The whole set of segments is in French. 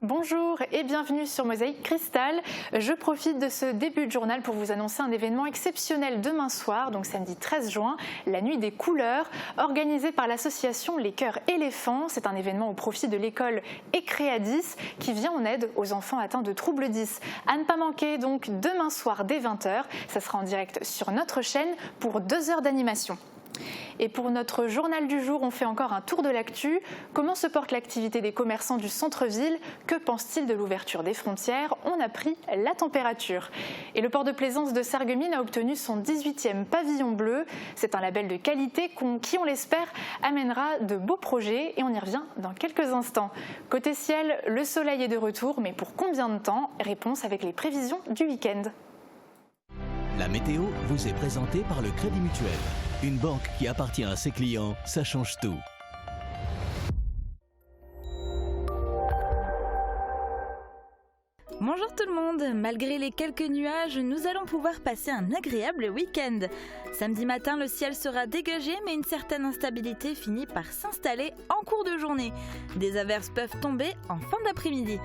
Bonjour et bienvenue sur Mosaïque Cristal. Je profite de ce début de journal pour vous annoncer un événement exceptionnel demain soir, donc samedi 13 juin, la Nuit des couleurs, organisée par l'association Les Cœurs Éléphants. C'est un événement au profit de l'école Ecréadis qui vient en aide aux enfants atteints de troubles 10. À ne pas manquer donc demain soir dès 20h, ça sera en direct sur notre chaîne pour 2 heures d'animation. Et pour notre journal du jour, on fait encore un tour de l'actu. Comment se porte l'activité des commerçants du centre-ville? Que pense-t-il de l'ouverture des frontières? On a pris la température. Et le port de plaisance de Sarreguemines a obtenu son 18e pavillon bleu. C'est un label de qualité qui, on l'espère, amènera de beaux projets. Et on y revient dans quelques instants. Côté ciel, le soleil est de retour, mais pour combien de temps? Réponse avec les prévisions du week-end. La météo vous est présentée par le Crédit Mutuel. Une banque qui appartient à ses clients, ça change tout. Bonjour tout le monde, malgré les quelques nuages, nous allons pouvoir passer un agréable week-end. Samedi matin, le ciel sera dégagé, mais une certaine instabilité finit par s'installer en cours de journée. Des averses peuvent tomber en fin d'après-midi.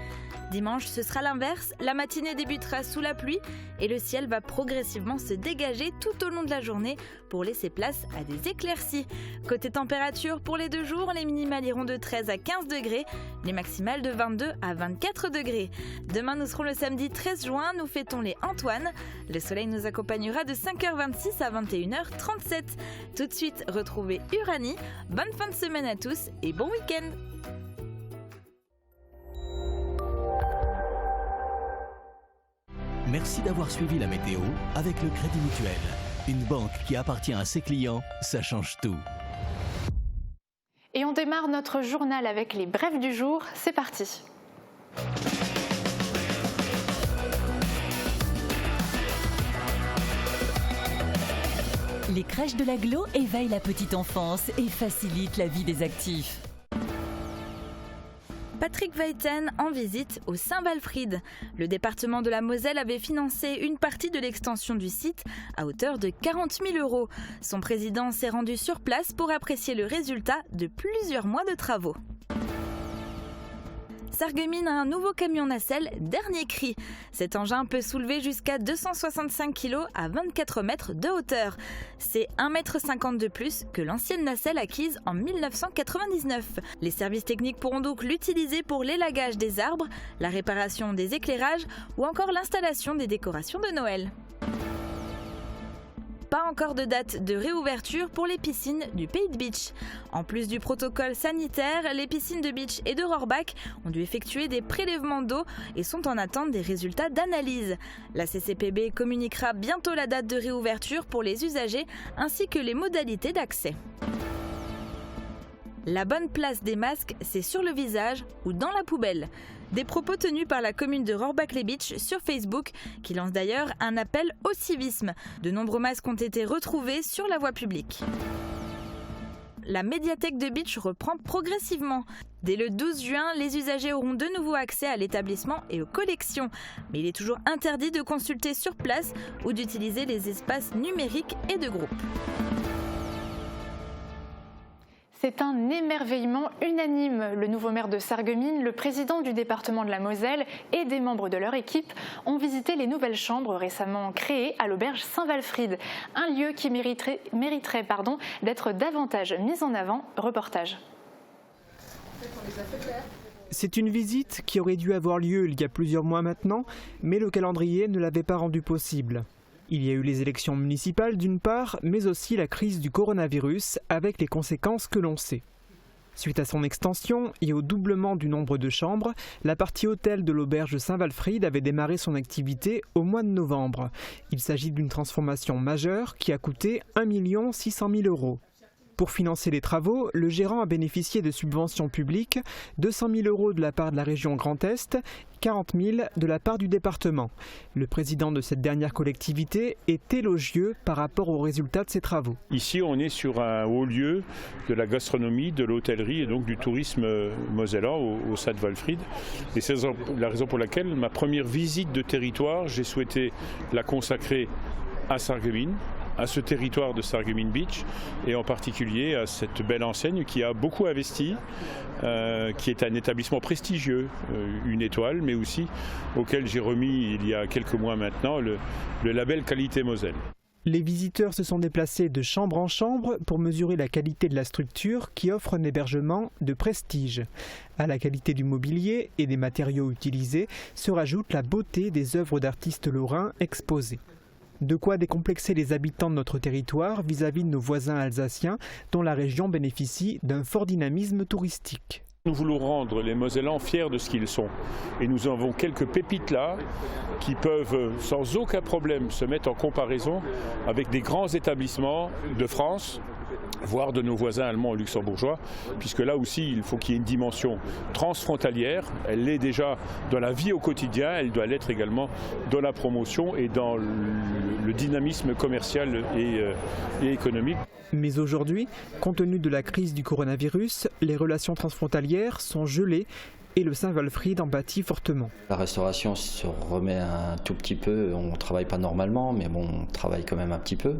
Dimanche, ce sera l'inverse, la matinée débutera sous la pluie et le ciel va progressivement se dégager tout au long de la journée pour laisser place à des éclaircies. Côté température, pour les 2 jours, les minimales iront de 13 à 15 degrés, les maximales de 22 à 24 degrés. Demain, nous serons le samedi 13 juin, nous fêtons les Antoine. Le soleil nous accompagnera de 5h26 à 21h37. Tout de suite, retrouvez Uranie. Bonne fin de semaine à tous et bon week-end! Merci d'avoir suivi la météo avec le Crédit Mutuel. Une banque qui appartient à ses clients, ça change tout. Et on démarre notre journal avec les brèves du jour. C'est parti. Les crèches de l'Agglo éveillent la petite enfance et facilitent la vie des actifs. Patrick Weiten en visite au Saint-Walfried. Le département de la Moselle avait financé une partie de l'extension du site à hauteur de 40 000 €. Son président s'est rendu sur place pour apprécier le résultat de plusieurs mois de travaux. Sarreguemines a un nouveau camion nacelle dernier cri. Cet engin peut soulever jusqu'à 265 kg à 24 mètres de hauteur. C'est 1,50 m de plus que l'ancienne nacelle acquise en 1999. Les services techniques pourront donc l'utiliser pour l'élagage des arbres, la réparation des éclairages ou encore l'installation des décorations de Noël. Pas encore de date de réouverture pour les piscines du Pays de Bitche. En plus du protocole sanitaire, les piscines de Bitche et de Rohrbach ont dû effectuer des prélèvements d'eau et sont en attente des résultats d'analyse. La CCPB communiquera bientôt la date de réouverture pour les usagers ainsi que les modalités d'accès. La bonne place des masques, c'est sur le visage ou dans la poubelle. Des propos tenus par la commune de Rohrbach-les-Bitches sur Facebook, qui lance d'ailleurs un appel au civisme. De nombreux masques ont été retrouvés sur la voie publique. La médiathèque de Bitche reprend progressivement. Dès le 12 juin, les usagers auront de nouveau accès à l'établissement et aux collections. Mais il est toujours interdit de consulter sur place ou d'utiliser les espaces numériques et de groupe. C'est un émerveillement unanime. Le nouveau maire de Sarreguemines, le président du département de la Moselle et des membres de leur équipe ont visité les nouvelles chambres récemment créées à l'auberge Saint-Walfried. Un lieu qui mériterait d'être davantage mis en avant. Reportage. C'est une visite qui aurait dû avoir lieu il y a plusieurs mois maintenant, mais le calendrier ne l'avait pas rendu possible. Il y a eu les élections municipales d'une part, mais aussi la crise du coronavirus avec les conséquences que l'on sait. Suite à son extension et au doublement du nombre de chambres, la partie hôtel de l'auberge Saint-Walfried avait démarré son activité au mois de novembre. Il s'agit d'une transformation majeure qui a coûté 1 600 000 €. Pour financer les travaux, le gérant a bénéficié de subventions publiques, 200 000 € de la part de la région Grand Est, 40 000 de la part du département. Le président de cette dernière collectivité est élogieux par rapport aux résultats de ces travaux. Ici, on est sur un haut lieu de la gastronomie, de l'hôtellerie et donc du tourisme mosellan au Saint-Walfried. Et c'est la raison pour laquelle ma première visite de territoire, j'ai souhaité la consacrer à Sarreguemines, à ce territoire de Sarreguemines Beach et en particulier à cette belle enseigne qui a beaucoup investi, qui est un établissement prestigieux, une étoile, mais aussi auquel j'ai remis il y a quelques mois maintenant le label Qualité Moselle. Les visiteurs se sont déplacés de chambre en chambre pour mesurer la qualité de la structure qui offre un hébergement de prestige. À la qualité du mobilier et des matériaux utilisés se rajoute la beauté des œuvres d'artistes lorrains exposées. De quoi décomplexer les habitants de notre territoire vis-à-vis de nos voisins alsaciens dont la région bénéficie d'un fort dynamisme touristique. Nous voulons rendre les Mosellans fiers de ce qu'ils sont. Et nous avons quelques pépites là qui peuvent sans aucun problème se mettre en comparaison avec des grands établissements de France, voire de nos voisins allemands ou luxembourgeois, puisque là aussi il faut qu'il y ait une dimension transfrontalière. Elle l'est déjà dans la vie au quotidien, elle doit l'être également dans la promotion et dans le dynamisme commercial et économique. Mais aujourd'hui, compte tenu de la crise du coronavirus, les relations transfrontalières sont gelées et le Saint-Walfried en pâtit fortement. La restauration se remet un tout petit peu, on ne travaille pas normalement, mais bon, on travaille quand même un petit peu.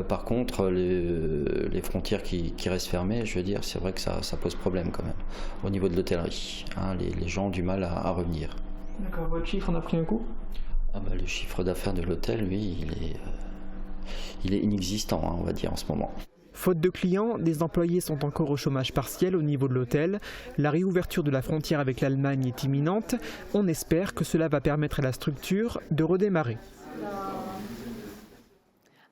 Par contre, les frontières qui restent fermées, je veux dire, c'est vrai que ça pose problème quand même, au niveau de l'hôtellerie. Hein, les gens ont du mal à revenir. D'accord, votre chiffre en a pris un coup ? Le chiffre d'affaires de l'hôtel, lui, il est inexistant, hein, on va dire, en ce moment. Faute de clients, des employés sont encore au chômage partiel au niveau de l'hôtel. La réouverture de la frontière avec l'Allemagne est imminente. On espère que cela va permettre à la structure de redémarrer.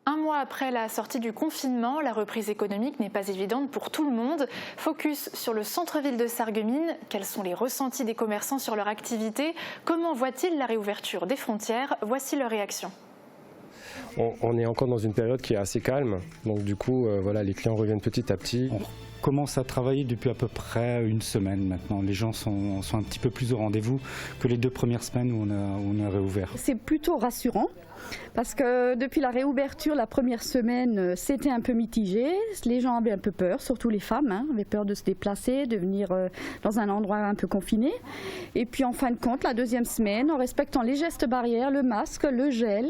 Un mois après la sortie du confinement, la reprise économique n'est pas évidente pour tout le monde. Focus sur le centre-ville de Sarreguemines. Quels sont les ressentis des commerçants sur leur activité? Comment voient-ils la réouverture des frontières? Voici leur réaction. On est encore dans une période qui est assez calme, donc du coup les clients reviennent petit à petit. On commence à travailler depuis à peu près une semaine maintenant. Les gens sont un petit peu plus au rendez-vous que les 2 premières semaines où on a réouvert. C'est plutôt rassurant. Parce que depuis la réouverture, la première semaine, c'était un peu mitigé. Les gens avaient un peu peur, surtout les femmes, avaient peur de se déplacer, de venir dans un endroit un peu confiné. Et puis en fin de compte, la deuxième semaine, en respectant les gestes barrières, le masque, le gel,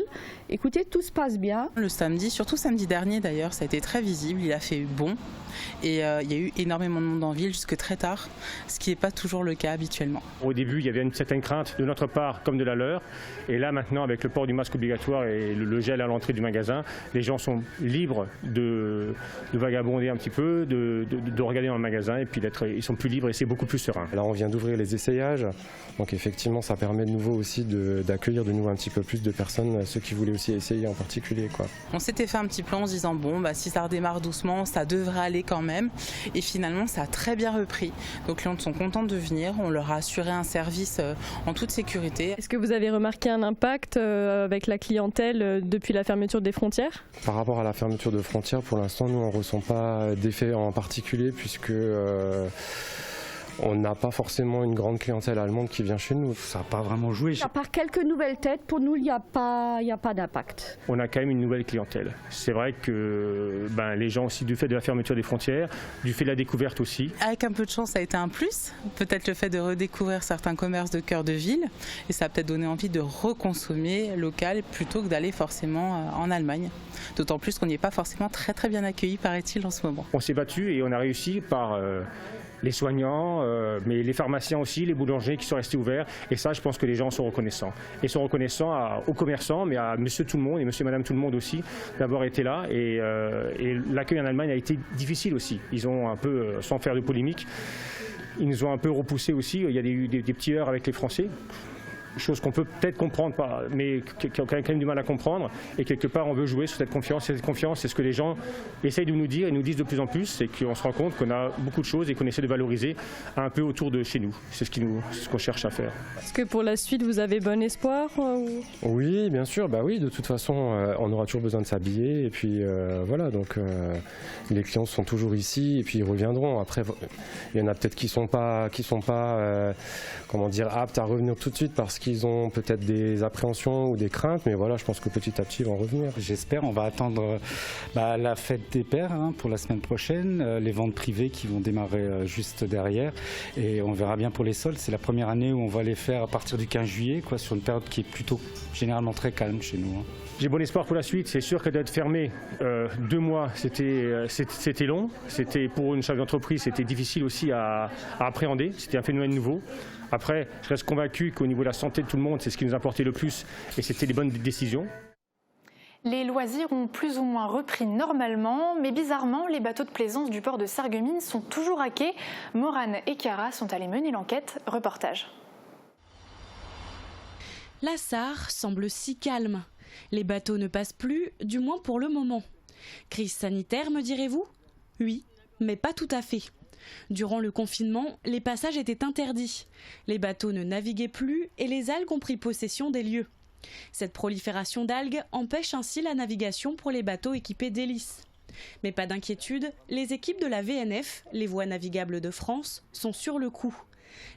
écoutez, tout se passe bien. Le samedi, surtout samedi dernier d'ailleurs, ça a été très visible, il a fait bon. Et il y a eu énormément de monde en ville jusque très tard, ce qui n'est pas toujours le cas habituellement. Au début, il y avait une certaine crainte de notre part comme de la leur. Et là, maintenant, avec le port du masque obligatoire et le gel à l'entrée du magasin, les gens sont libres de vagabonder un petit peu, de regarder dans le magasin et puis ils sont plus libres et c'est beaucoup plus serein. Là, on vient d'ouvrir les essayages. Donc effectivement, ça permet de nouveau aussi d'accueillir de nouveau un petit peu plus de personnes, ceux qui voulaient aussi essayer en particulier, quoi. On s'était fait un petit plan en se disant, si ça redémarre doucement, ça devrait aller quand même. Et finalement, ça a très bien repris. Donc les clients sont contents de venir. On leur a assuré un service en toute sécurité. Est-ce que vous avez remarqué un impact avec la clientèle depuis la fermeture des frontières? Par rapport à la fermeture de frontières, pour l'instant, nous, on ne ressent pas d'effet en particulier puisque on n'a pas forcément une grande clientèle allemande qui vient chez nous. Ça n'a pas vraiment joué. À part quelques nouvelles têtes, pour nous, il n'y a pas d'impact. On a quand même une nouvelle clientèle. C'est vrai que les gens aussi, du fait de la fermeture des frontières, du fait de la découverte aussi. Avec un peu de chance, ça a été un plus. Peut-être le fait de redécouvrir certains commerces de cœur de ville. Et ça a peut-être donné envie de reconsommer local plutôt que d'aller forcément en Allemagne. D'autant plus qu'on n'y est pas forcément très très bien accueilli, paraît-il, en ce moment. On s'est battu et on a réussi par les soignants, mais les pharmaciens aussi, les boulangers qui sont restés ouverts. Et ça, je pense que les gens sont reconnaissants. Et sont reconnaissants aux commerçants, mais à monsieur tout le monde et monsieur madame tout le monde aussi d'avoir été là. Et l'accueil en Allemagne a été difficile aussi. Ils ont un peu, sans faire de polémique, ils nous ont un peu repoussés aussi. Il y a eu des petits heurts avec les Français. Chose qu'on peut peut-être comprendre, mais qu'on a quand même du mal à comprendre. Et quelque part, on veut jouer sur cette confiance. Et cette confiance, c'est ce que les gens essayent de nous dire et nous disent de plus en plus. C'est qu'on se rend compte qu'on a beaucoup de choses et qu'on essaie de valoriser un peu autour de chez nous. C'est ce qu'on cherche à faire. Est-ce que pour la suite, vous avez bon espoir Oui, bien sûr. Oui, de toute façon, on aura toujours besoin de s'habiller. Et puis voilà, donc les clients sont toujours ici et puis ils reviendront. Après, il y en a peut-être qui sont pas aptes à revenir tout de suite parce qu'ils qu'ils ont peut-être des appréhensions ou des craintes, mais voilà, je pense que petit à petit, ils vont revenir. J'espère, on va attendre la fête des pères pour la semaine prochaine, les ventes privées qui vont démarrer juste derrière, et on verra bien pour les soldes. C'est la première année où on va les faire à partir du 15 juillet, sur une période qui est plutôt généralement très calme chez nous. J'ai bon espoir pour la suite. C'est sûr que d'être fermé 2 mois, c'était long. C'était pour une chef d'entreprise, c'était difficile aussi à appréhender. C'était un phénomène nouveau. Après, je reste convaincu qu'au niveau de la santé de tout le monde, c'est ce qui nous importait le plus et c'était les bonnes décisions. Les loisirs ont plus ou moins repris normalement, mais bizarrement, les bateaux de plaisance du port de Sarreguemines sont toujours à quai. Morane et Chiara sont allés mener l'enquête. Reportage. La Sarre semble si calme. Les bateaux ne passent plus, du moins pour le moment. Crise sanitaire, me direz-vous ? Oui, mais pas tout à fait. Durant le confinement, les passages étaient interdits. Les bateaux ne naviguaient plus et les algues ont pris possession des lieux. Cette prolifération d'algues empêche ainsi la navigation pour les bateaux équipés d'hélices. Mais pas d'inquiétude, les équipes de la VNF, les Voies navigables de France, sont sur le coup.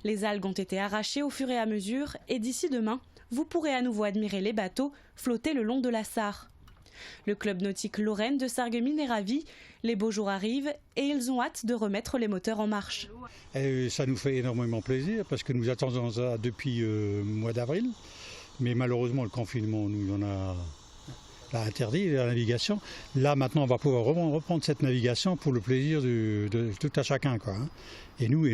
Les algues ont été arrachées au fur et à mesure et d'ici demain, vous pourrez à nouveau admirer les bateaux flotter le long de la Sarre. Le club nautique Lorraine de Sarreguemines est ravi, les beaux jours arrivent et ils ont hâte de remettre les moteurs en marche. Et ça nous fait énormément plaisir parce que nous attendons ça depuis le mois d'avril, mais malheureusement le confinement nous en a interdit la navigation. Là maintenant on va pouvoir reprendre cette navigation pour le plaisir de tout à chacun, Et nous,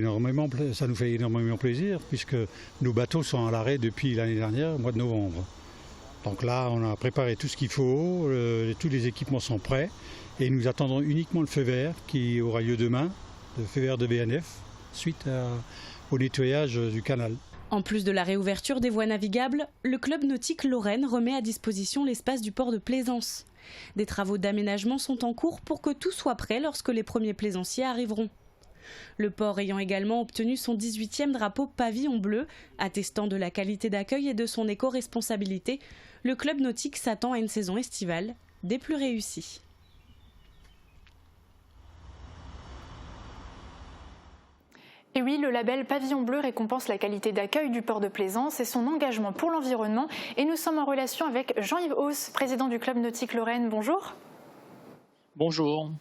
ça nous fait énormément plaisir puisque nos bateaux sont à l'arrêt depuis l'année dernière, au mois de novembre. Donc là, on a préparé tout ce qu'il faut, tous les équipements sont prêts et nous attendons uniquement le feu vert qui aura lieu demain, le feu vert de VNF, suite au nettoyage du canal. En plus de la réouverture des voies navigables, le club nautique Lorraine remet à disposition l'espace du port de plaisance. Des travaux d'aménagement sont en cours pour que tout soit prêt lorsque les premiers plaisanciers arriveront. Le port ayant également obtenu son 18e drapeau pavillon bleu, attestant de la qualité d'accueil et de son éco-responsabilité, le club nautique s'attend à une saison estivale des plus réussies. Et oui, le label Pavillon Bleu récompense la qualité d'accueil du port de plaisance et son engagement pour l'environnement. Et nous sommes en relation avec Jean-Yves Hauss, président du club nautique Lorraine. Bonjour. Bonjour.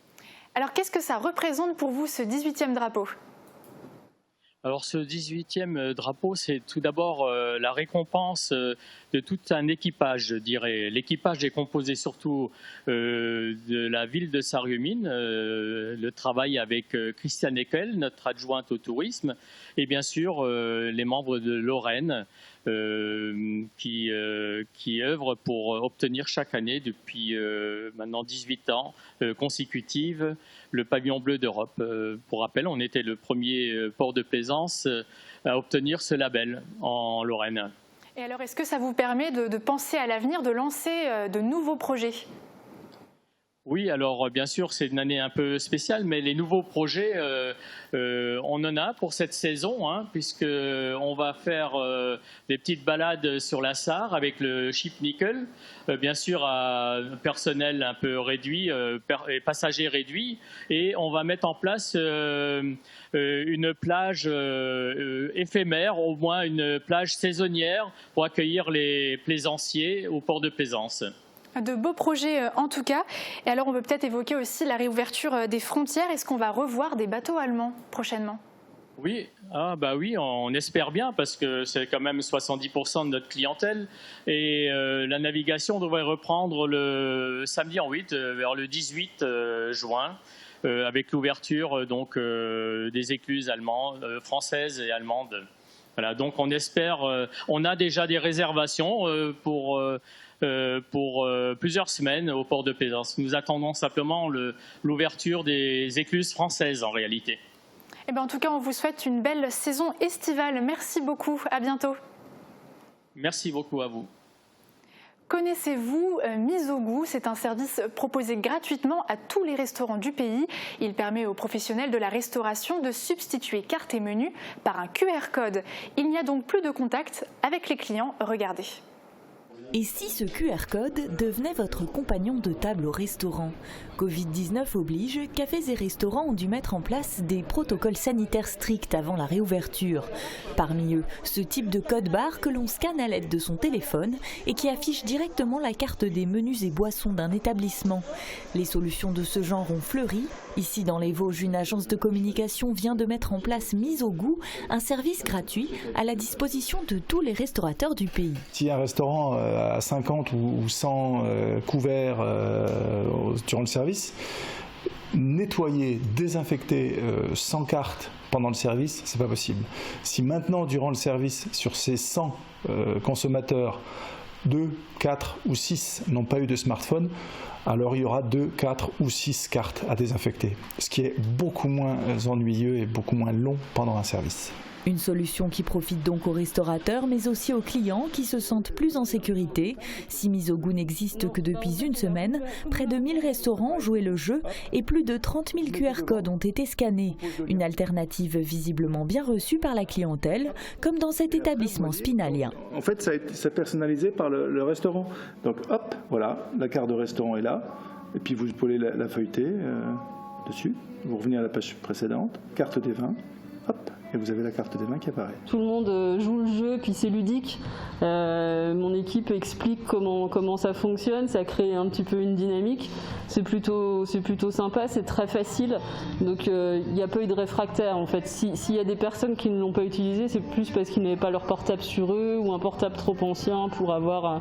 Alors, qu'est-ce que ça représente pour vous, ce 18e drapeau ? Alors, ce 18e drapeau, c'est tout d'abord la récompense de tout un équipage, je dirais. L'équipage est composé surtout de la ville de Sarreguemines, le travail avec Christiane Eckel, notre adjointe au tourisme, et bien sûr les membres de Lorraine, qui œuvrent pour obtenir chaque année, depuis maintenant 18 ans consécutives, le pavillon bleu d'Europe. Pour rappel, on était le premier port de plaisance à obtenir ce label en Lorraine. Et alors, est-ce que ça vous permet de penser à l'avenir, de lancer de nouveaux projets ? Oui, alors bien sûr, c'est une année un peu spéciale, mais les nouveaux projets, on en a pour cette saison, puisqu'on va faire des petites balades sur la Sarre avec le Ship Nickel, bien sûr à personnel un peu réduit, et passagers réduits, et on va mettre en place une plage éphémère, au moins une plage saisonnière pour accueillir les plaisanciers au port de plaisance. De beaux projets en tout cas. Et alors on peut peut-être évoquer aussi la réouverture des frontières. Est-ce qu'on va revoir des bateaux allemands prochainement ? Oui, oui, on espère bien parce que c'est quand même 70% de notre clientèle et la navigation devrait reprendre le samedi en 8 vers le 18 juin avec l'ouverture des écluses allemandes, françaises et allemandes. Voilà, donc on espère, on a déjà des réservations pour plusieurs semaines au port de plaisance. Nous attendons simplement l'ouverture des écluses françaises en réalité. Eh bien, en tout cas, on vous souhaite une belle saison estivale. Merci beaucoup. À bientôt. Merci beaucoup à vous. Connaissez-vous Mise au goût ? C'est un service proposé gratuitement à tous les restaurants du pays. Il permet aux professionnels de la restauration de substituer carte et menu par un QR code. Il n'y a donc plus de contact avec les clients. Regardez. Et si ce QR code devenait votre compagnon de table au restaurant? Covid-19 oblige, cafés et restaurants ont dû mettre en place des protocoles sanitaires stricts avant la réouverture. Parmi eux, ce type de code barre que l'on scanne à l'aide de son téléphone et qui affiche directement la carte des menus et boissons d'un établissement. Les solutions de ce genre ont fleuri. Ici dans les Vosges, une agence de communication vient de mettre en place Mise au goût, un service gratuit à la disposition de tous les restaurateurs du pays. Si un restaurant a 50 ou 100 couverts durant le service, nettoyer, désinfecter 100 cartes pendant le service, c'est pas possible. Si maintenant, durant le service, sur ces 100 consommateurs, 2, 4 ou 6 n'ont pas eu de smartphone, alors il y aura 2, 4 ou 6 cartes à désinfecter, ce qui est beaucoup moins ennuyeux et beaucoup moins long pendant un service. Une solution qui profite donc aux restaurateurs, mais aussi aux clients qui se sentent plus en sécurité. Si Mise au goût n'existe que depuis une semaine, près de 1000 restaurants ont joué le jeu et plus de 30 000 QR codes ont été scannés. Une alternative visiblement bien reçue par la clientèle, comme dans cet établissement spinalien. En fait, c'est personnalisé par le restaurant. Donc hop, voilà, la carte de restaurant est là. Et puis vous pouvez la feuilleter dessus. Vous revenez à la page précédente, carte des vins, hop. Et vous avez la carte des vins qui apparaît. Tout le monde joue le jeu, puis c'est ludique. Mon équipe explique comment ça fonctionne, ça crée un petit peu une dynamique. C'est plutôt sympa, c'est très facile. Donc il n'y a pas eu de réfractaires en fait. S'il y a des personnes qui ne l'ont pas utilisé, c'est plus parce qu'ils n'avaient pas leur portable sur eux ou un portable trop ancien pour avoir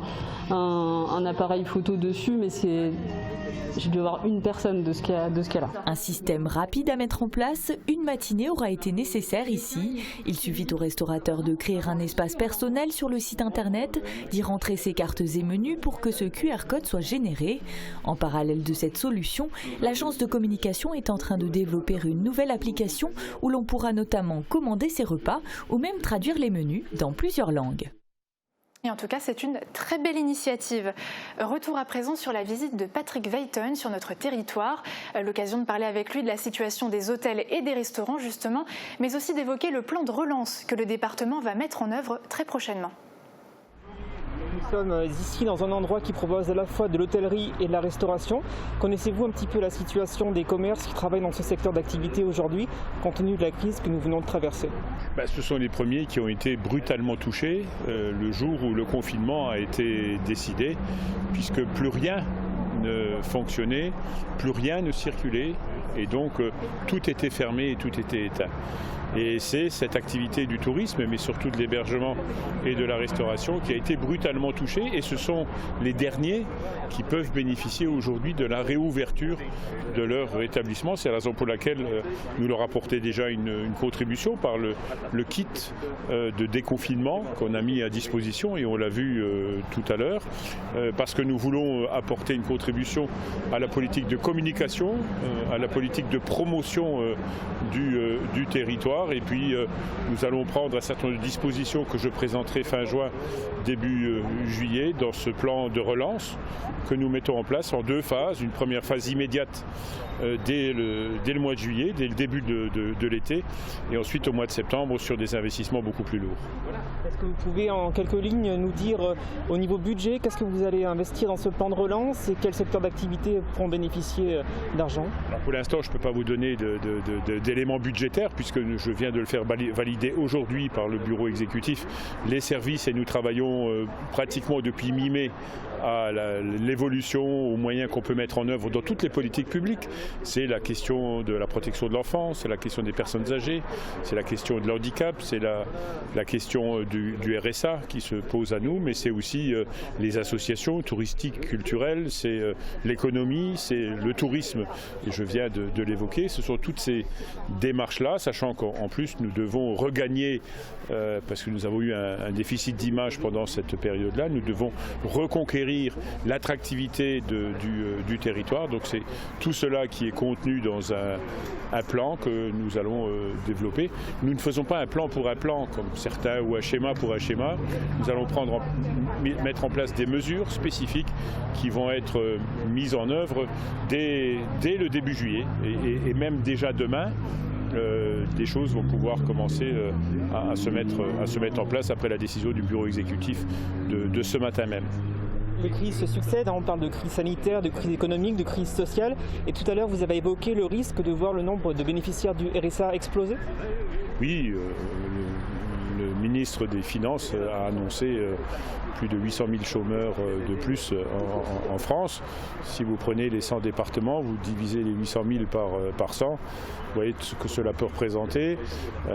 un appareil photo dessus. Mais j'ai dû avoir une personne de ce cas-là. Un système rapide à mettre en place, une matinée aura été nécessaire ici. Il suffit au restaurateur de créer un espace personnel sur le site internet, d'y rentrer ses cartes et menus pour que ce QR code soit généré. En parallèle de cette solution, l'agence de communication est en train de développer une nouvelle application où l'on pourra notamment commander ses repas ou même traduire les menus dans plusieurs langues. Et en tout cas, c'est une très belle initiative. Retour à présent sur la visite de Patrick Weyten sur notre territoire. L'occasion de parler avec lui de la situation des hôtels et des restaurants justement, mais aussi d'évoquer le plan de relance que le département va mettre en œuvre très prochainement. Nous sommes ici dans un endroit qui propose à la fois de l'hôtellerie et de la restauration. Connaissez-vous un petit peu la situation des commerces qui travaillent dans ce secteur d'activité aujourd'hui, compte tenu de la crise que nous venons de traverser? Ce sont les premiers qui ont été brutalement touchés le jour où le confinement a été décidé, puisque plus rien ne fonctionnait, plus rien ne circulait, et donc tout était fermé et tout était éteint. Et c'est cette activité du tourisme, mais surtout de l'hébergement et de la restauration qui a été brutalement touchée. Et ce sont les derniers qui peuvent bénéficier aujourd'hui de la réouverture de leur établissement. C'est la raison pour laquelle nous leur apportons déjà une contribution par le kit de déconfinement qu'on a mis à disposition, et on l'a vu tout à l'heure, parce que nous voulons apporter une contribution à la politique de communication, à la politique de promotion du territoire. Et puis nous allons prendre un certain nombre de dispositions que je présenterai fin juin, début juillet, dans ce plan de relance que nous mettons en place en 2 phases. Une première phase immédiate dès le mois de juillet, dès le début de l'été, et ensuite au mois de septembre sur des investissements beaucoup plus lourds. Est-ce que vous pouvez en quelques lignes nous dire au niveau budget, qu'est-ce que vous allez investir dans ce plan de relance et quels secteurs d'activité pourront bénéficier d'argent? Pour l'instant, je ne peux pas vous donner d'éléments budgétaires puisque je viens de le faire valider aujourd'hui par le bureau exécutif. Les services, et nous travaillons pratiquement depuis mi-mai à l'évolution, aux moyens qu'on peut mettre en œuvre dans toutes les politiques publiques. C'est la question de la protection de l'enfance, c'est la question des personnes âgées, c'est la question de l'handicap, c'est la question du RSA qui se pose à nous, mais c'est aussi les associations touristiques, culturelles, c'est l'économie, c'est le tourisme, et je viens de l'évoquer. Ce sont toutes ces démarches-là, sachant qu'en plus nous devons regagner, parce que nous avons eu un déficit d'image pendant cette période-là, nous devons reconquérir l'attractivité du territoire. Donc c'est tout cela qui est contenu dans un plan que nous allons développer. Nous ne faisons pas un plan pour un plan, comme certains, ou un schéma pour un schéma. Nous allons mettre en place des mesures spécifiques qui vont être mises en œuvre dès le début juillet, et même déjà demain. Des choses vont pouvoir commencer à se mettre en place après la décision du bureau exécutif de ce matin même. les crises se succèdent, on parle de crise sanitaire, de crise économique, de crise sociale. Et tout à l'heure, vous avez évoqué le risque de voir le nombre de bénéficiaires du RSA exploser. Oui, le ministre des Finances a annoncé plus de 800 000 chômeurs de plus en France. Si vous prenez les 100 départements, vous divisez les 800 000 par 100, vous voyez ce que cela peut représenter.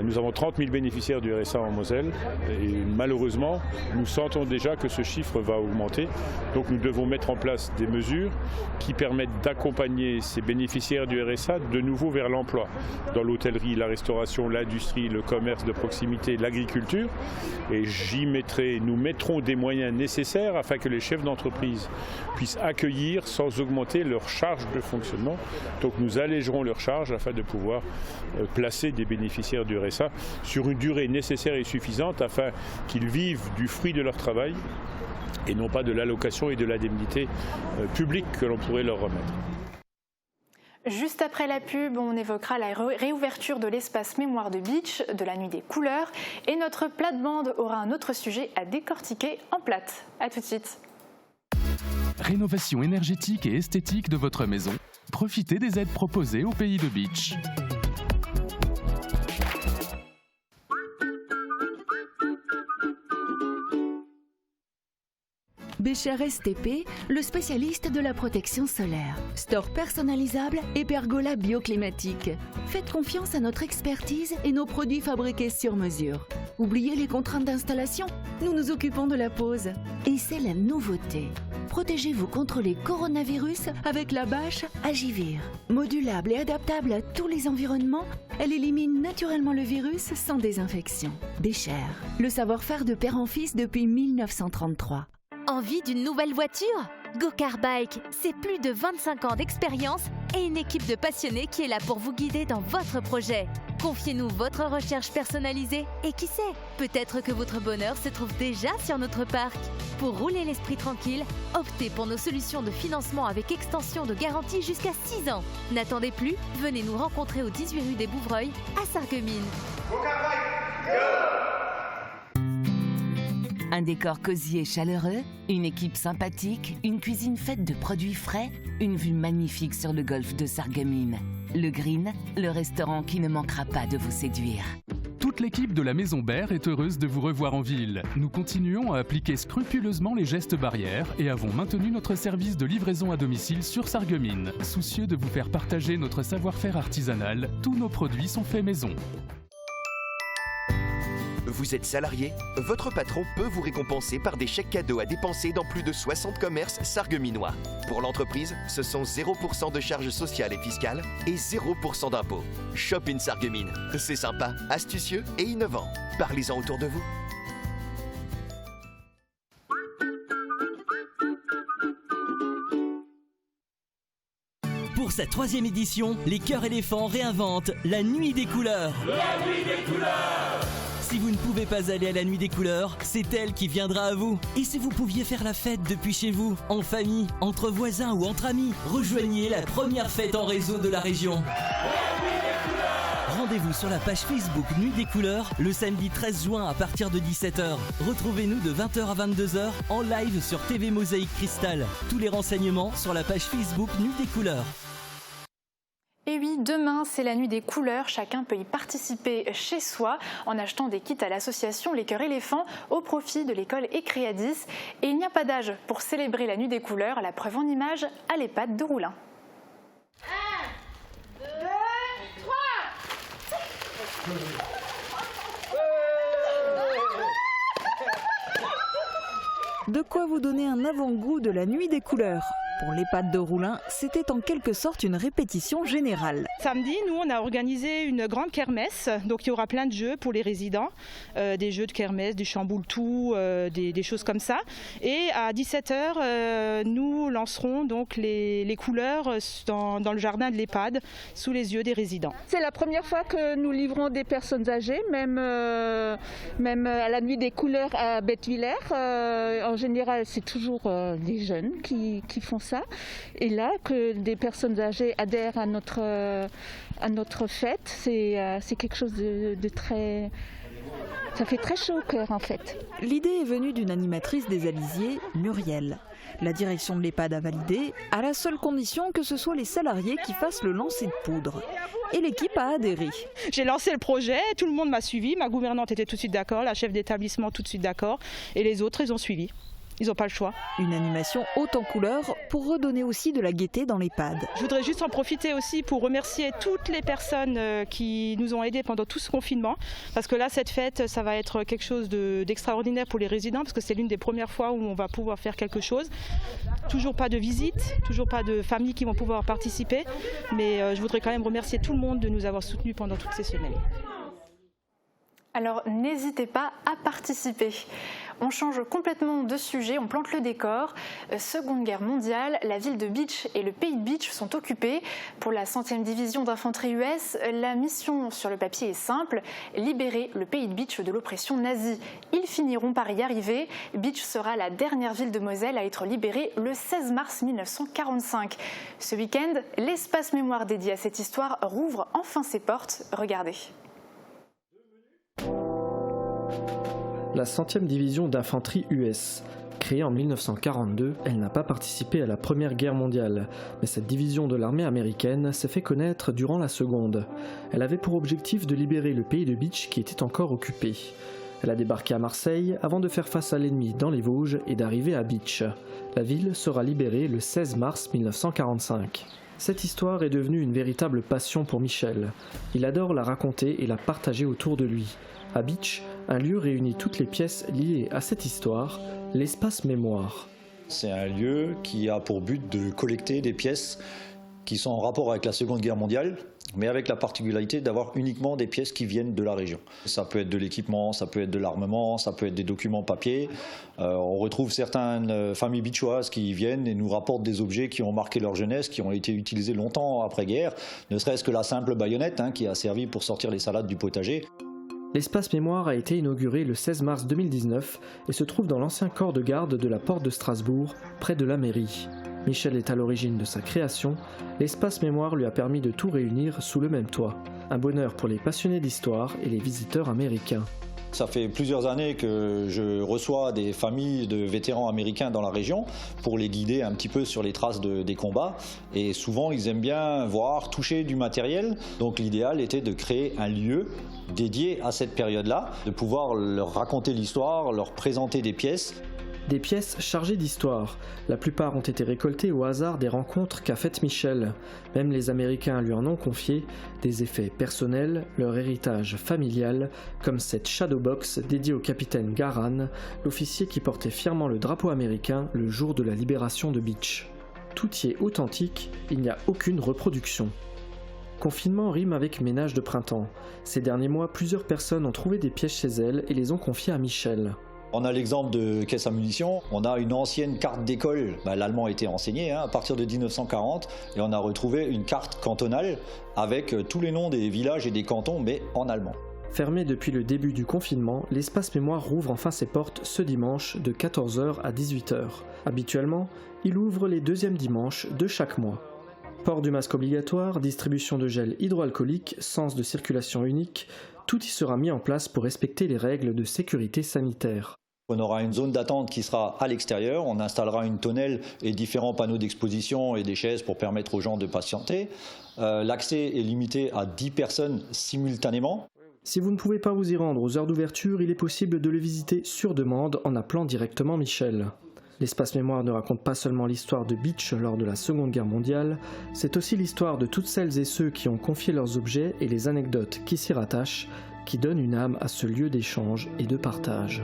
Nous avons 30 000 bénéficiaires du RSA en Moselle et malheureusement, nous sentons déjà que ce chiffre va augmenter. Donc nous devons mettre en place des mesures qui permettent d'accompagner ces bénéficiaires du RSA de nouveau vers l'emploi. Dans l'hôtellerie, la restauration, l'industrie, le commerce de proximité, l'agriculture. Et nous mettrons des moyens nécessaires afin que les chefs d'entreprise puissent accueillir sans augmenter leurs charges de fonctionnement. Donc nous allégerons leurs charges afin de pouvoir placer des bénéficiaires du RSA sur une durée nécessaire et suffisante afin qu'ils vivent du fruit de leur travail et non pas de l'allocation et de l'indemnité publique que l'on pourrait leur remettre. Juste après la pub, on évoquera la réouverture de l'espace Mémoire de Beach, de la Nuit des Couleurs, et notre plate-bande aura un autre sujet à décortiquer en plate. A tout de suite. Rénovation énergétique et esthétique de votre maison. Profitez des aides proposées au pays de Beach. Bécher STP, le spécialiste de la protection solaire. Store personnalisable et pergola bioclimatique. Faites confiance à notre expertise et nos produits fabriqués sur mesure. Oubliez les contraintes d'installation, nous nous occupons de la pose. Et c'est la nouveauté. Protégez-vous contre les coronavirus avec la bâche Agivir. Modulable et adaptable à tous les environnements, elle élimine naturellement le virus sans désinfection. Bécher, le savoir-faire de père en fils depuis 1933. Envie d'une nouvelle voiture ? Go-Car Bike, c'est plus de 25 ans d'expérience et une équipe de passionnés qui est là pour vous guider dans votre projet. Confiez-nous votre recherche personnalisée et qui sait, peut-être que votre bonheur se trouve déjà sur notre parc. Pour rouler l'esprit tranquille, optez pour nos solutions de financement avec extension de garantie jusqu'à 6 ans. N'attendez plus, venez nous rencontrer au 18 rue des Bouvreuils à Sarreguemines. Go-Car Bike, go! Un décor cosy et chaleureux, une équipe sympathique, une cuisine faite de produits frais, une vue magnifique sur le golfe de Sarreguemines. Le Green, le restaurant qui ne manquera pas de vous séduire. Toute l'équipe de la Maison Berre est heureuse de vous revoir en ville. Nous continuons à appliquer scrupuleusement les gestes barrières et avons maintenu notre service de livraison à domicile sur Sarreguemines. Soucieux de vous faire partager notre savoir-faire artisanal, tous nos produits sont faits maison. Vous êtes salarié ? Votre patron peut vous récompenser par des chèques cadeaux à dépenser dans plus de 60 commerces sarregueminois. Pour l'entreprise, ce sont 0% de charges sociales et fiscales et 0% d'impôts. Shop in Sarreguemines. C'est sympa, astucieux et innovant. Parlez-en autour de vous. Pour sa 3e édition, les Chœurs Éléphants réinventent la Nuit des Couleurs. La Nuit des Couleurs! Si vous ne pouvez pas aller à la Nuit des Couleurs, c'est elle qui viendra à vous. Et si vous pouviez faire la fête depuis chez vous, en famille, entre voisins ou entre amis, rejoignez la première fête en réseau de la région. Rendez-vous sur la page Facebook Nuit des Couleurs le samedi 13 juin à partir de 17h. Retrouvez-nous de 20h à 22h en live sur TV Mosaïque Cristal. Tous les renseignements sur la page Facebook Nuit des Couleurs. Et oui, demain, c'est la Nuit des Couleurs. Chacun peut y participer chez soi en achetant des kits à l'association Les Chœurs Éléphants au profit de l'école Ecréadis. Et il n'y a pas d'âge pour célébrer la Nuit des Couleurs. La preuve en image à l'EHPAD de Roulin. 1, 2, 3. De quoi vous donner un avant-goût de la Nuit des Couleurs. Pour l'EHPAD de Roulin, c'était en quelque sorte une répétition générale. Samedi, nous, on a organisé une grande kermesse. Donc, il y aura plein de jeux pour les résidents. Des jeux de kermesse, des chamboule-tout, des choses comme ça. Et à 17h, nous lancerons donc les couleurs dans le jardin de l'EHPAD, sous les yeux des résidents. C'est la première fois que nous livrons des personnes âgées, même à la Nuit des Couleurs à Bettwiller. En général, c'est toujours les jeunes qui font ça. Et là, que des personnes âgées adhèrent à notre fête, c'est quelque chose de très Ça fait très chaud au cœur en fait. L'idée est venue d'une animatrice des Alisiers, Muriel. La direction de l'EHPAD a validé, à la seule condition que ce soit les salariés qui fassent le lancer de poudre. Et l'équipe a adhéré. J'ai lancé le projet, tout le monde m'a suivi, ma gouvernante était tout de suite d'accord, la chef d'établissement tout de suite d'accord, et les autres ils ont suivi. Ils n'ont pas le choix. Une animation haute en couleurs pour redonner aussi de la gaieté dans l'EHPAD. Je voudrais juste en profiter aussi pour remercier toutes les personnes qui nous ont aidés pendant tout ce confinement. Parce que là, cette fête, ça va être quelque chose d'extraordinaire pour les résidents, parce que c'est l'une des premières fois où on va pouvoir faire quelque chose. Toujours pas de visite, toujours pas de familles qui vont pouvoir participer. Mais je voudrais quand même remercier tout le monde de nous avoir soutenus pendant toutes ces semaines. Alors n'hésitez pas à participer. On change complètement de sujet, on plante le décor. Seconde Guerre mondiale, la ville de Bitche et le pays de Bitche sont occupés. Pour la 100e division d'infanterie US, la mission sur le papier est simple, libérer le pays de Bitche de l'oppression nazie. Ils finiront par y arriver. Bitche sera la dernière ville de Moselle à être libérée le 16 mars 1945. Ce week-end, l'espace mémoire dédié à cette histoire rouvre enfin ses portes. Regardez. La 100e division d'infanterie US. Créée en 1942, elle n'a pas participé à la Première Guerre mondiale, mais cette division de l'armée américaine s'est fait connaître durant la Seconde. Elle avait pour objectif de libérer le pays de Bitche qui était encore occupé. Elle a débarqué à Marseille avant de faire face à l'ennemi dans les Vosges et d'arriver à Bitche. La ville sera libérée le 16 mars 1945. Cette histoire est devenue une véritable passion pour Michel. Il adore la raconter et la partager autour de lui. À Bitche, un lieu réunit toutes les pièces liées à cette histoire, l'espace mémoire. C'est un lieu qui a pour but de collecter des pièces qui sont en rapport avec la Seconde Guerre mondiale, mais avec la particularité d'avoir uniquement des pièces qui viennent de la région. Ça peut être de l'équipement, ça peut être de l'armement, ça peut être des documents papier. On retrouve certaines familles bitchoises qui viennent et nous rapportent des objets qui ont marqué leur jeunesse, qui ont été utilisés longtemps après-guerre, ne serait-ce que la simple baïonnette qui a servi pour sortir les salades du potager. L'espace mémoire a été inauguré le 16 mars 2019 et se trouve dans l'ancien corps de garde de la porte de Strasbourg, près de la mairie. Michel est à l'origine de sa création. L'espace mémoire lui a permis de tout réunir sous le même toit. Un bonheur pour les passionnés d'histoire et les visiteurs américains. Ça fait plusieurs années que je reçois des familles de vétérans américains dans la région pour les guider un petit peu sur les traces des combats. Et souvent, ils aiment bien voir, toucher du matériel. Donc l'idéal était de créer un lieu dédié à cette période-là, de pouvoir leur raconter l'histoire, leur présenter des pièces. Des pièces chargées d'histoire. La plupart ont été récoltées au hasard des rencontres qu'a faites Michel. Même les Américains lui en ont confié des effets personnels, leur héritage familial, comme cette Shadowbox dédiée au capitaine Garan, l'officier qui portait fièrement le drapeau américain le jour de la libération de Bitche. Tout y est authentique, il n'y a aucune reproduction. Confinement rime avec ménage de printemps. Ces derniers mois, plusieurs personnes ont trouvé des pièces chez elles et les ont confiées à Michel. On a l'exemple de caisse à munitions, on a une ancienne carte d'école, l'allemand était enseigné à partir de 1940, et on a retrouvé une carte cantonale avec tous les noms des villages et des cantons, mais en allemand. Fermé depuis le début du confinement, l'espace mémoire rouvre enfin ses portes ce dimanche de 14h à 18h. Habituellement, il ouvre les deuxièmes dimanches de chaque mois. Port du masque obligatoire, distribution de gel hydroalcoolique, sens de circulation unique, tout y sera mis en place pour respecter les règles de sécurité sanitaire. On aura une zone d'attente qui sera à l'extérieur, on installera une tonnelle et différents panneaux d'exposition et des chaises pour permettre aux gens de patienter. L'accès est limité à 10 personnes simultanément. Si vous ne pouvez pas vous y rendre aux heures d'ouverture, il est possible de le visiter sur demande en appelant directement Michel. L'espace mémoire ne raconte pas seulement l'histoire de Bitche lors de la Seconde Guerre mondiale, c'est aussi l'histoire de toutes celles et ceux qui ont confié leurs objets et les anecdotes qui s'y rattachent, qui donnent une âme à ce lieu d'échange et de partage.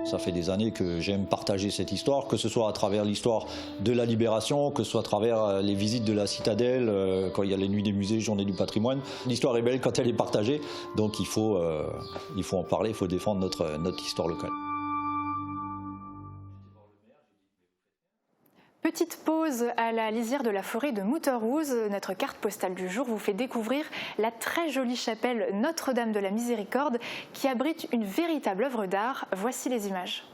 Ça fait des années que j'aime partager cette histoire, que ce soit à travers l'histoire de la Libération, que ce soit à travers les visites de la citadelle, quand il y a les nuits des musées, journée du patrimoine. L'histoire est belle quand elle est partagée, donc il faut en parler, il faut défendre notre histoire locale. Petite pause à la lisière de la forêt de Mouterhouse. Notre carte postale du jour vous fait découvrir la très jolie chapelle Notre-Dame de la Miséricorde qui abrite une véritable œuvre d'art. Voici les images.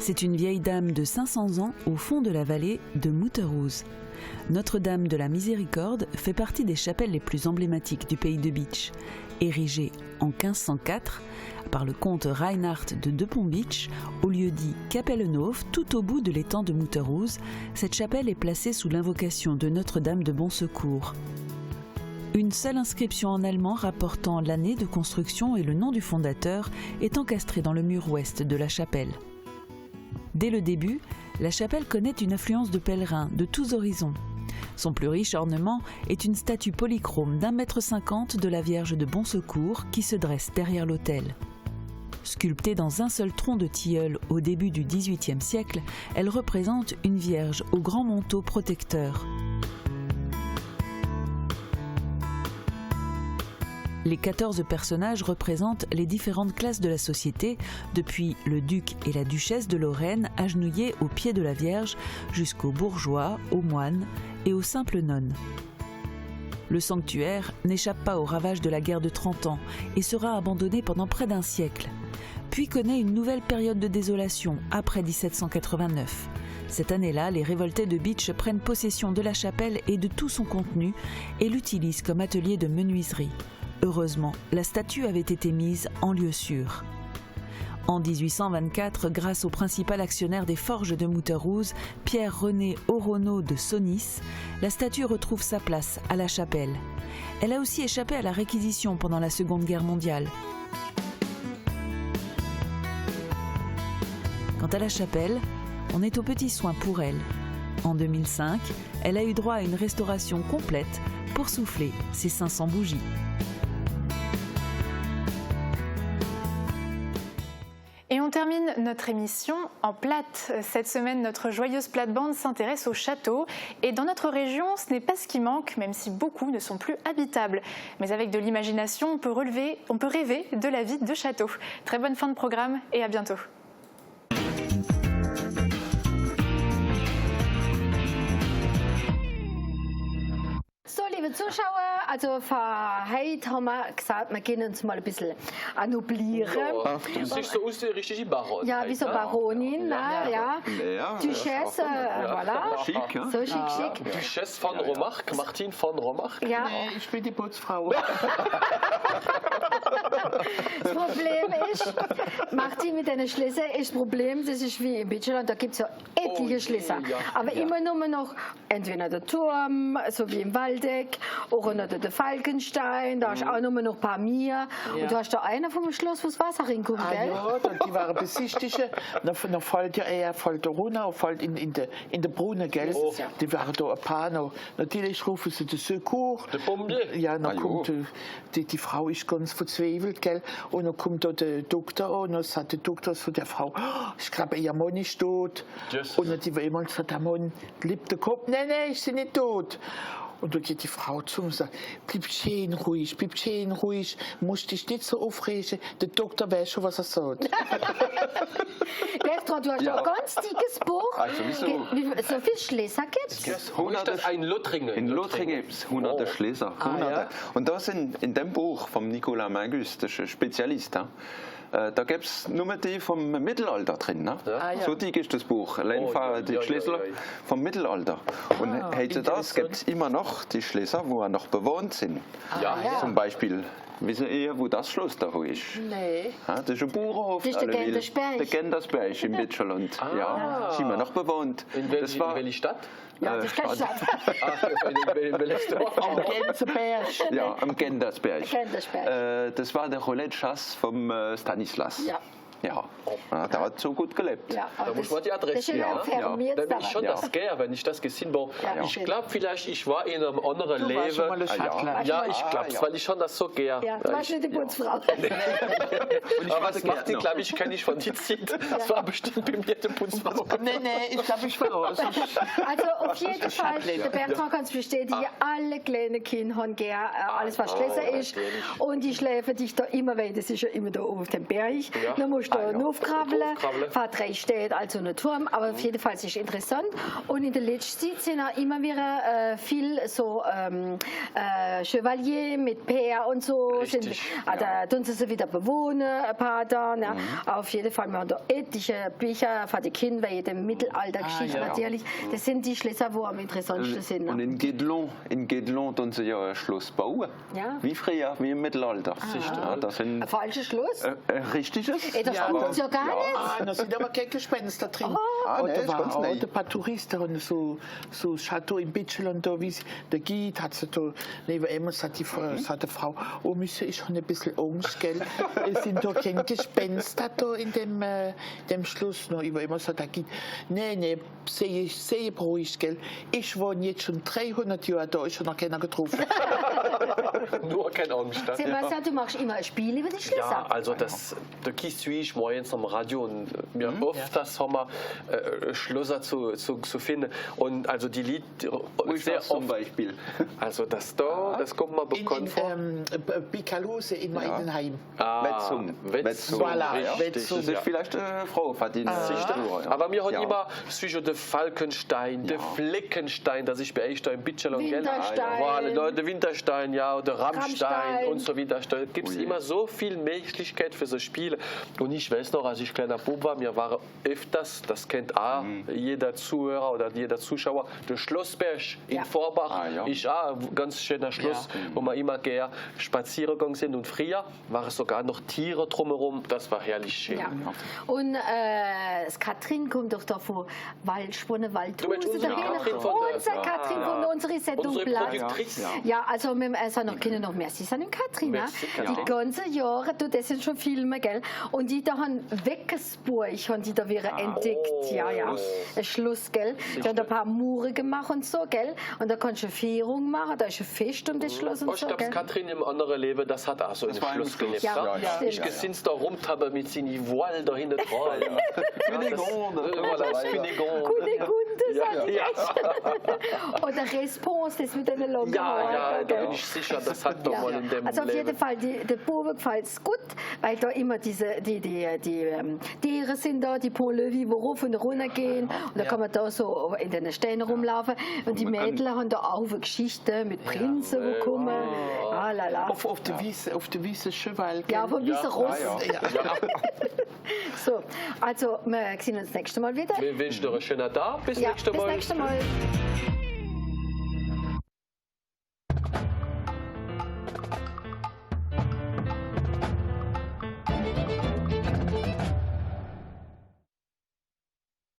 C'est une vieille dame de 500 ans au fond de la vallée de Mutterhus. Notre-Dame de la Miséricorde fait partie des chapelles les plus emblématiques du pays de Bitche. Érigée en 1504 par le comte Reinhard de Depont-Bitche, au lieu-dit Kapellenhof, tout au bout de l'étang de Mutterhus, cette chapelle est placée sous l'invocation de Notre-Dame de Bon Secours. Une seule inscription en allemand rapportant l'année de construction et le nom du fondateur est encastrée dans le mur ouest de la chapelle. Dès le début, la chapelle connaît une affluence de pèlerins de tous horizons. Son plus riche ornement est une statue polychrome d'1,50 m de la Vierge de Bon Secours qui se dresse derrière l'autel. Sculptée dans un seul tronc de tilleul au début du XVIIIe siècle, elle représente une Vierge au grand manteau protecteur. Les 14 personnages représentent les différentes classes de la société, depuis le duc et la duchesse de Lorraine agenouillés aux pieds de la Vierge, jusqu'aux bourgeois, aux moines et aux simples nonnes. Le sanctuaire n'échappe pas aux ravages de la guerre de 30 ans et sera abandonné pendant près d'un siècle, puis connaît une nouvelle période de désolation après 1789. Cette année-là, les révoltés de Bitche prennent possession de la chapelle et de tout son contenu et l'utilisent comme atelier de menuiserie. Heureusement, la statue avait été mise en lieu sûr. En 1824, grâce au principal actionnaire des forges de Mutterhus, Pierre-René Orono de Sonis, la statue retrouve sa place à la chapelle. Elle a aussi échappé à la réquisition pendant la Seconde Guerre mondiale. Quant à la chapelle, on est aux petits soins pour elle. En 2005, elle a eu droit à une restauration complète pour souffler ses 500 bougies. Et on termine notre émission en plate. Cette semaine, notre joyeuse plate-bande s'intéresse au château. Et dans notre région, ce n'est pas ce qui manque, même si beaucoup ne sont plus habitables. Mais avec de l'imagination, on peut rêver de la vie de château. Très bonne fin de programme et à bientôt. So, liebe Zuschauer, also heute haben wir gesagt, wir gehen uns mal ein bisschen annublieren. Ja, du siehst so aus wie eine richtige Baron. Ja, wie so Baronin, ja. Duchesse, voilà. Schick, ja? So schick. Duchesse von Romark, Martin von Romark. Ja. Nee, ich bin die Putzfrau. Das Problem ist, Martin mit den Schlössern ist das Problem, das ist wie in Bitschland, da gibt es ja etliche Schlösser. Aber immer nur noch entweder der Turm, so wie im Waldeck, oder noch der Falkenstein, da hast du auch nur noch Pamir. Und du hast da einer vom Schloss, wo das Wasser reinkommt, gell? Ja, die waren besichtigen. Dann fällt ja eher runter, fällt in der Brunnen, gell? Die waren da ein paar noch. Natürlich rufen sie den Secours. Der Pompier? Ja, dann kommt die Frau ist ganz verzweifelt, gell? Und dann kommt da der Doktor und dann sagt der Doktor zu der Frau, ich glaube, ihr Mann ist tot. Und dann die war immer gesagt, der Mann lebt der Kopf. Nein, ich bin nicht tot. Und dann geht die Frau zu und sagt, bleib schön ruhig, musst dich nicht so aufregen, der Doktor weiß schon, was er sagt. Bertrand, du hast ein ganz dickes Buch. Also, wieso? So viele Schlösser gibt es? Ein Lothringen. In Lothringen gibt es hunderte Schlösser. Ja. Und da sind in dem Buch von Nicolas Mangus, das ist ein Spezialist, da gibt es nur die vom Mittelalter drin. Ne? So dick ist das Buch. Allein die Schlösser vom Mittelalter. Und heute das gibt es immer noch die Schlösser, wo noch bewohnt sind. Zum Beispiel, wissen ihr, wo das Schloss da ist? Nee. Das ist ein Bauernhof. Das ist der Gendersberg. Der Gendersberg im Bitschland. Ja, ist immer noch bewohnt. In welcher Stadt? Ja, das ist Stadt. Am Gendersberg. Ja, am Gendersberg. Gendersberg. Das war der Roulette-Chasse vom Stanislas. Ja. Ja, der hat so gut gelebt. Ja, da muss man die Adresse haben. Da bin ich schon das gern, wenn ich das gesehen habe. Ich glaube vielleicht, ich war in einem anderen Leben. Ja, ich glaube es, weil ich schon das so gern. Ja, du warst nicht die Putzfrau. Aber das macht die, glaube ich, kenne ich von die Zeit. Das war bestimmt bei mir die Putzfrau. Nee, ich glaube, ich war raus. Also auf jeden Fall, der Bertrand kann es bestätigen, alle kleinen Kinder haben gern alles, was Schlösser ist. Und die schläfen dich da immer, weil das ist ja immer da oben auf dem Berg. Dann musst musst du aufkrabbeln. Fahrtreich steht also ein Turm, aber auf jeden Fall ist es interessant. Und in der letzten Zeit sind auch immer wieder viel so Chevalier mit Pär und so. Da tun sie wieder bewohnen, ein paar da. Ne? Auf jeden Fall, wir haben da etliche Bücher für die Kinder, weil in Mittelaltergeschichte natürlich. Das sind die Schlösser, wo am interessantesten sind. Ne? Und in Gedlon tun sie ja ein Schloss bauen. Ja. Wie früher, wie im Mittelalter. Das sind ein falsches Schloss? Richtiges? Das stimmt ja gar nicht. Da sind aber keine Gespenster drin. Da waren ein paar Touristen und so Chateau in Bitschel da, wie der Guide hat da neben ihm sagt die Frau, oh, müsse ich schon ein bisschen Angst, gell? Es sind doch keine Gespenster da in dem Schloss. No, ich war immer so, der Guide, nee, sehr beruhigt, gell? Ich wohne jetzt schon 300 Jahre da, ist schon noch keiner getroffen. Nur keine Angst. Sebastian, du machst immer ein Spiel über die Schlösser. Ja, also da gehst du morgens am Radio und mir oft das haben wir Schlösser zu finden. Und also die Lied sehr oft. Zum Beispiel. Also das kommt mal bekannt vor. Picaluse in Weidenheim. Wetzum. Das ist vielleicht eine Frau verdient. Aber wir haben immer zwischen der Falkenstein, der Fleckenstein, das ist bei euch da im Bitschel und der Winterstein, ja, oder Rammstein und so weiter. Da gibt es immer so viel Möglichkeit für so Spiele. Und ich weiß noch, als ich kleiner Bub war, mir war öfters, das kennt auch jeder Zuhörer oder jeder Zuschauer, der Schlossberg in Vorbach. Ist auch ein ganz schöner Schloss, wo wir immer gerne spazieren gegangen sind. Und früher waren sogar noch Tiere drumherum. Das war herrlich schön. Ja. Und das Katrin kommt doch da von Waldspurne, Waldhuse. Unsere Katrin von unserer Sendung Platz. Ja, also wir sind noch Kinder noch mehr. Sie sind in Katrin. Die ganzen Jahre, das sind schon Filme, gell? Und die da haben Weckesburg, haben die da wieder entdeckt. Ja. Ein Schluss, gell? Die haben da ein paar Mure gemacht und so, gell? Und da kannst du eine Feierung machen, da ist ein Fest um das Schloss und so, ich glaube, Katrin im anderen Leben, das hat auch so ein Schloss gelebt. Ich gesehen da rumtabe mit seinen Voile da hinten dran. Und der Response, das mit den langen Haaren. Da bin ich sicher, das hat doch mal in dem Leben. Also auf jeden Fall, der Buben gefällt es gut, weil da immer die Tiere sind da, die Pont-Levis, wo rauf und runter gehen. Und da kann man da so in den Steinen rumlaufen. Und die Mädchen haben da auch eine Geschichte mit Prinzen, wo kommen. Auf der Wiese Cheval. Ja, auf der Wiese Ross. So, also wir sehen uns das nächste Mal wieder. Wir wünschen euch einen schönen Tag. Bis nächste Mal. Bis nächste Mal.